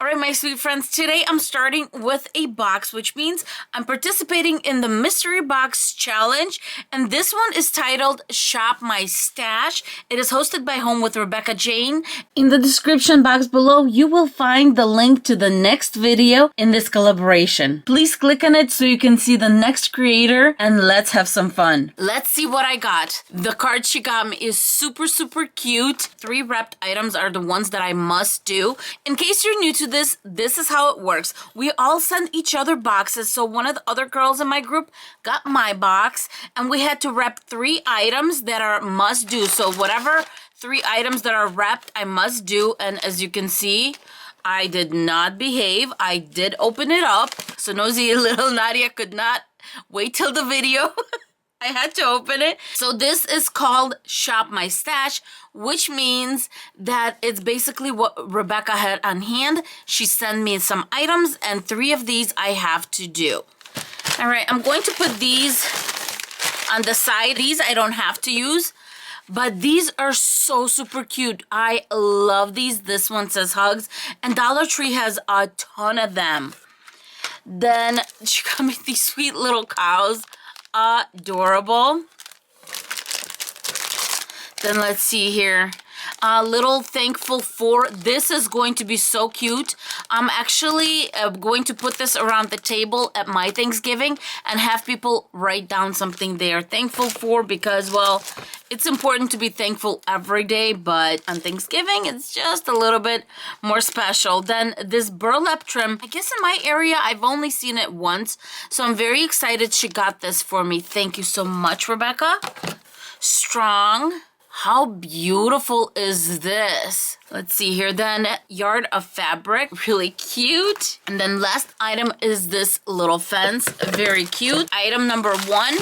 All right, my sweet friends, today I'm starting with a box, which means I'm participating in the mystery box challenge, and this one is titled Shop My Stash. It is hosted by Home with Rebecca Jane. In the description box below, you will find the link to the next video in this collaboration. Please click on it so you can see the next creator, and let's have some fun. Let's see what I got. The card she got me is super cute. 3 wrapped items are the ones that I must do. In case you're new to this is how it works. We all send each other boxes. So one of the other girls in my group got my box, and we had to wrap 3 items that are must do. So whatever 3 items that are wrapped, I must do. And as you can see, I did not behave. I did open it up. So nosy little Nadia could not wait till the video. I had to open it. So this is called Shop My Stash, which means that it's basically what Rebecca had on hand. She sent me some items, and 3 of these I have to do. All right, I'm going to put these on the side. These I don't have to use, but these are so super cute. I love these. This one says hugs, and Dollar Tree has a ton of them. Then she got me these sweet little cows. Adorable. Then let's see here. Little thankful for. This is going to be so cute. I'm actually going to put this around the table at my Thanksgiving and have people write down something they are thankful for, because, well, it's important to be thankful every day, but on Thanksgiving, it's just a little bit more special. Then this burlap trim, I guess in my area, I've only seen it once, so I'm very excited she got this for me. Thank you so much, Rebecca. Strong. How beautiful is this? Let's see here. Then yard of fabric, really cute. And then last item is this little fence, very cute. Item number 1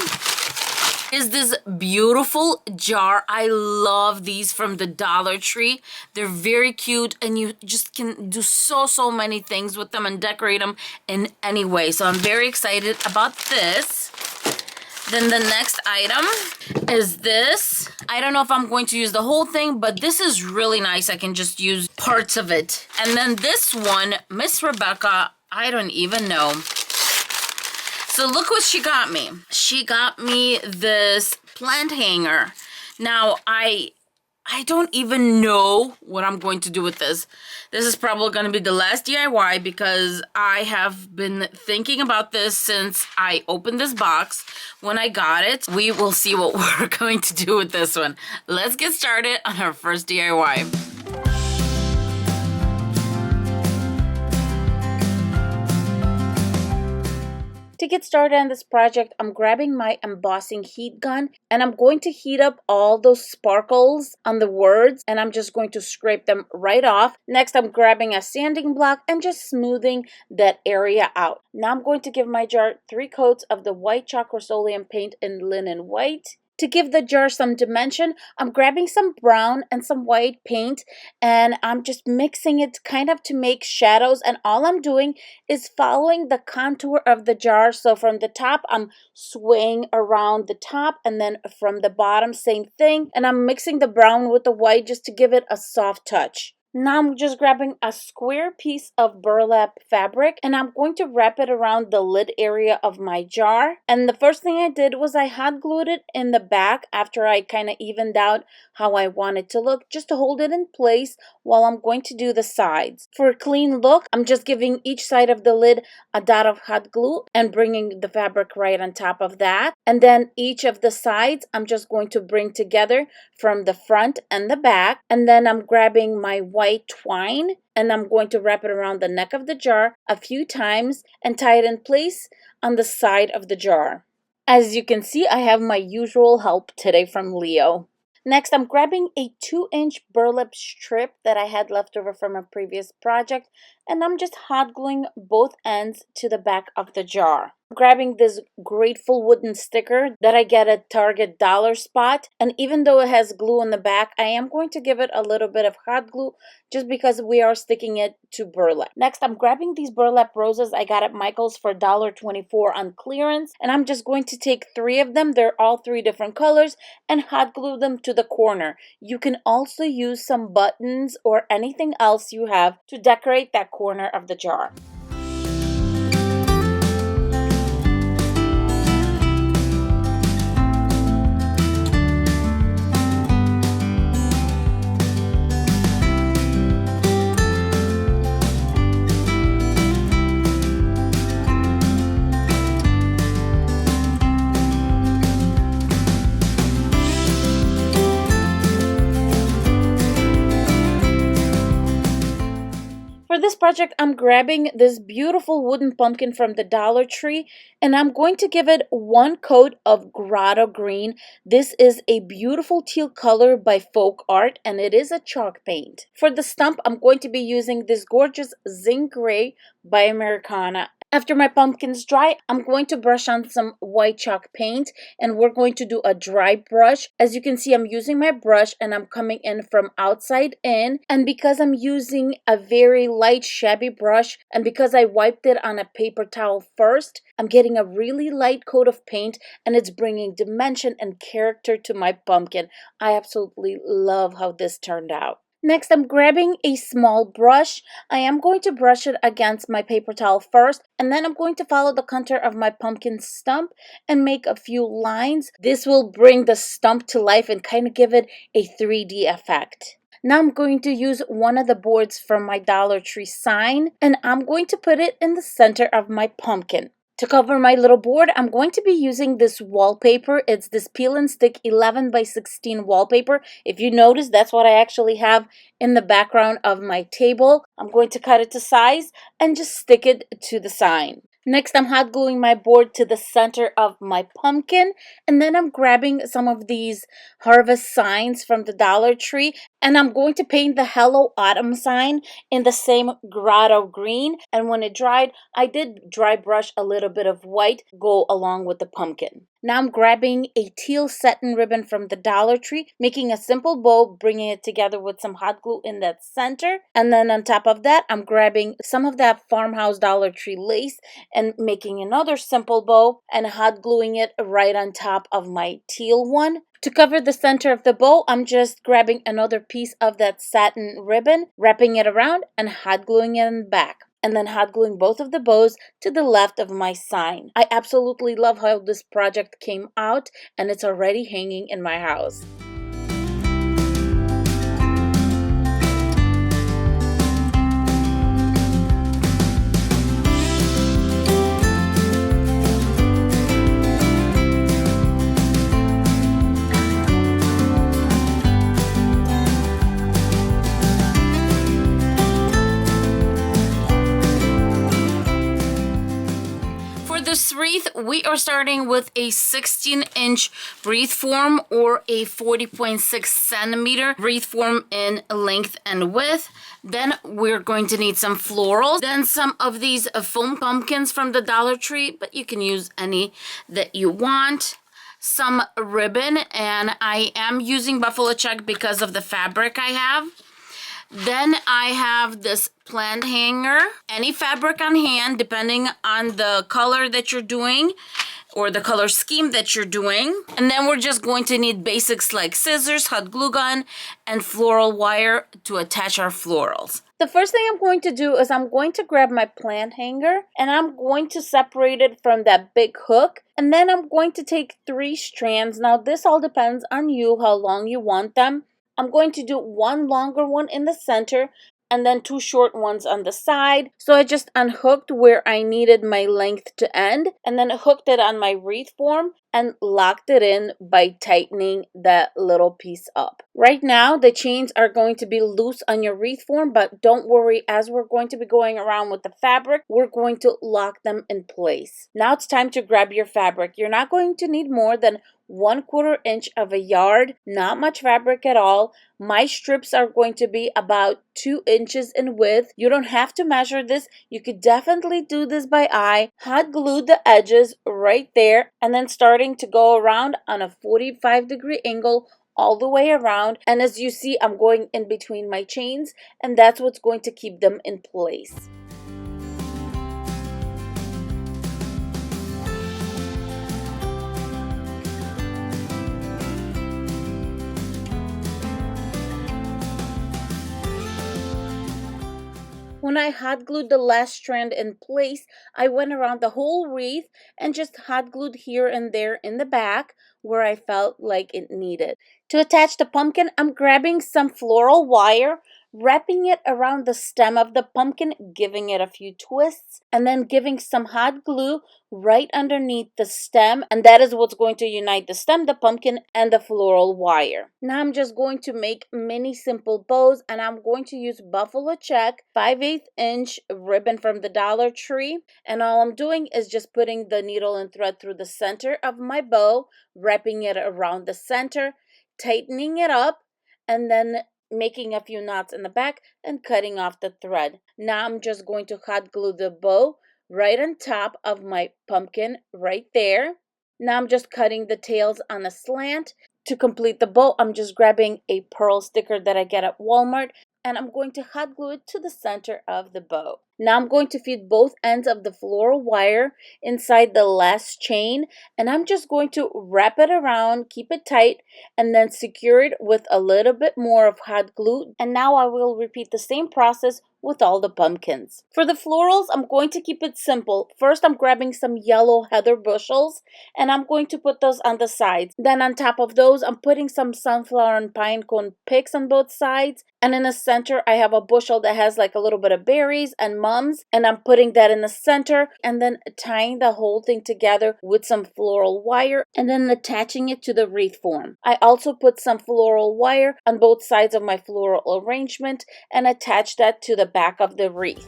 is this beautiful jar. I love these from the Dollar Tree. They're very cute, and you just can do so many things with them and decorate them in any way. So I'm very excited about this. Then the next item is this. I don't know if I'm going to use the whole thing, but this is really nice. I can just use parts of it. And then this one, Miss Rebecca, I don't even know. So look what she got me. She got me this plant hanger. Now, I don't even know what I'm going to do with this. This is probably going to be the last DIY, because I have been thinking about this since I opened this box when I got it. We will see what we're going to do with this one. Let's get started on our first DIY. To get started on this project, I'm grabbing my embossing heat gun, and I'm going to heat up all those sparkles on the words, and I'm just going to scrape them right off. Next, I'm grabbing a sanding block and just smoothing that area out. Now I'm going to give my jar 3 coats of the white chalk Rust-Oleum paint in linen white. To give the jar some dimension, I'm grabbing some brown and some white paint, and I'm just mixing it kind of to make shadows, and all I'm doing is following the contour of the jar. So from the top, I'm swaying around the top, and then from the bottom, same thing, and I'm mixing the brown with the white just to give it a soft touch. Now I'm just grabbing a square piece of burlap fabric, and I'm going to wrap it around the lid area of my jar. And the first thing I did was I hot glued it in the back after I kind of evened out how I want it to look, just to hold it in place while I'm going to do the sides. For a clean look, I'm just giving each side of the lid a dot of hot glue and bringing the fabric right on top of that. And then each of the sides, I'm just going to bring together from the front and the back. And then I'm grabbing my white twine, and I'm going to wrap it around the neck of the jar a few times and tie it in place on the side of the jar. As you can see, I have my usual help today from Leo. Next, I'm grabbing a 2-inch burlap strip that I had left over from a previous project, and I'm just hot gluing both ends to the back of the jar. Grabbing this grateful wooden sticker that I get at Target dollar spot, and even though it has glue on the back, I am going to give it a little bit of hot glue just because we are sticking it to burlap. Next, I'm grabbing these burlap roses I got at Michael's for $1.24 on clearance, and I'm just going to take 3 of them, they're all 3 different colors, and hot glue them to the corner. You can also use some buttons or anything else you have to decorate that corner of the jar. For this project, I'm grabbing this beautiful wooden pumpkin from the Dollar Tree, and I'm going to give it 1 coat of grotto green. This is a beautiful teal color by Folk Art, and it is a chalk paint. For the stump, I'm going to be using this gorgeous zinc gray by Americana. After my pumpkins dry, I'm going to brush on some white chalk paint, and we're going to do a dry brush. As you can see, I'm using my brush and I'm coming in from outside in, and because I'm using a very light shabby brush and because I wiped it on a paper towel first, I'm getting a really light coat of paint, and it's bringing dimension and character to my pumpkin. I absolutely love how this turned out. Next, I'm grabbing a small brush. I am going to brush it against my paper towel first, and then I'm going to follow the contour of my pumpkin stump and make a few lines. This will bring the stump to life and kind of give it a 3D effect. Now I'm going to use one of the boards from my Dollar Tree sign, and I'm going to put it in the center of my pumpkin. To cover my little board, I'm going to be using this wallpaper. It's this peel and stick 11 by 16 wallpaper. If you notice, that's what I actually have in the background of my table. I'm going to cut it to size and just stick it to the sign. Next, I'm hot gluing my board to the center of my pumpkin, and then I'm grabbing some of these harvest signs from the Dollar Tree, and I'm going to paint the Hello Autumn sign in the same grotto green. And when it dried, I did dry brush a little bit of white go along with the pumpkin. Now I'm grabbing a teal satin ribbon from the Dollar Tree, making a simple bow, bringing it together with some hot glue in that center. And then on top of that, I'm grabbing some of that Farmhouse Dollar Tree lace and making another simple bow and hot gluing it right on top of my teal one. To cover the center of the bow, I'm just grabbing another piece of that satin ribbon, wrapping it around and hot gluing it in the back, and then hot gluing both of the bows to the left of my sign. I absolutely love how this project came out, and it's already hanging in my house. This wreath, we are starting with a 16-inch wreath form or a 40.6 centimeter wreath form in length and width. Then we're going to need some florals, then some of these foam pumpkins from the Dollar Tree, but you can use any that you want. Some ribbon, and I am using buffalo check because of the fabric I have. Then I have this plant hanger, any fabric on hand, depending on the color that you're doing or the color scheme that you're doing. And then we're just going to need basics like scissors, hot glue gun, and floral wire to attach our florals. The first thing I'm going to do is I'm going to grab my plant hanger and I'm going to separate it from that big hook. And then I'm going to take 3 strands. Now this all depends on you, how long you want them. I'm going to do 1 longer one in the center and then 2 short ones on the side. So I just unhooked where I needed my length to end and then hooked it on my wreath form. and locked it in by tightening that little piece up. Right now, the chains are going to be loose on your wreath form, but don't worry, as we're going to be going around with the fabric, we're going to lock them in place. Now it's time to grab your fabric. You're not going to need more than 1/4 inch of a yard, not much fabric at all. My strips are going to be about 2 inches in width. You don't have to measure this. You could definitely do this by eye. Hot glue the edges right there and then starting to go around on a 45-degree angle all the way around. And as you see, I'm going in between my chains, and that's what's going to keep them in place. When I hot glued the last strand in place, I went around the whole wreath and just hot glued here and there in the back where I felt like it needed. To attach the pumpkin, I'm grabbing some floral wire, wrapping it around the stem of the pumpkin, giving it a few twists, and then giving some hot glue right underneath the stem, and that is what's going to unite the stem, the pumpkin, and the floral wire. Now I'm just going to make mini simple bows, and I'm going to use buffalo check 5/8 inch ribbon from the Dollar Tree, and all I'm doing is just putting the needle and thread through the center of my bow, wrapping it around the center, tightening it up, and then making a few knots in the back and cutting off the thread. Now I'm just going to hot glue the bow right on top of my pumpkin right there. Now I'm just cutting the tails on a slant. To complete the bow, I'm just grabbing a pearl sticker that I get at Walmart, and I'm going to hot glue it to the center of the bow. Now I'm going to feed both ends of the floral wire inside the last chain, and I'm just going to wrap it around, keep it tight, and then secure it with a little bit more of hot glue. And now I will repeat the same process with all the pumpkins. For the florals, I'm going to keep it simple. First, I'm grabbing some yellow heather bushels, and I'm going to put those on the sides. Then on top of those, I'm putting some sunflower and pine cone picks on both sides. And in the center, I have a bushel that has like a little bit of berries and mums, and I'm putting that in the center and then tying the whole thing together with some floral wire and then attaching it to the wreath form. I also put some floral wire on both sides of my floral arrangement and attach that to the back of the wreath.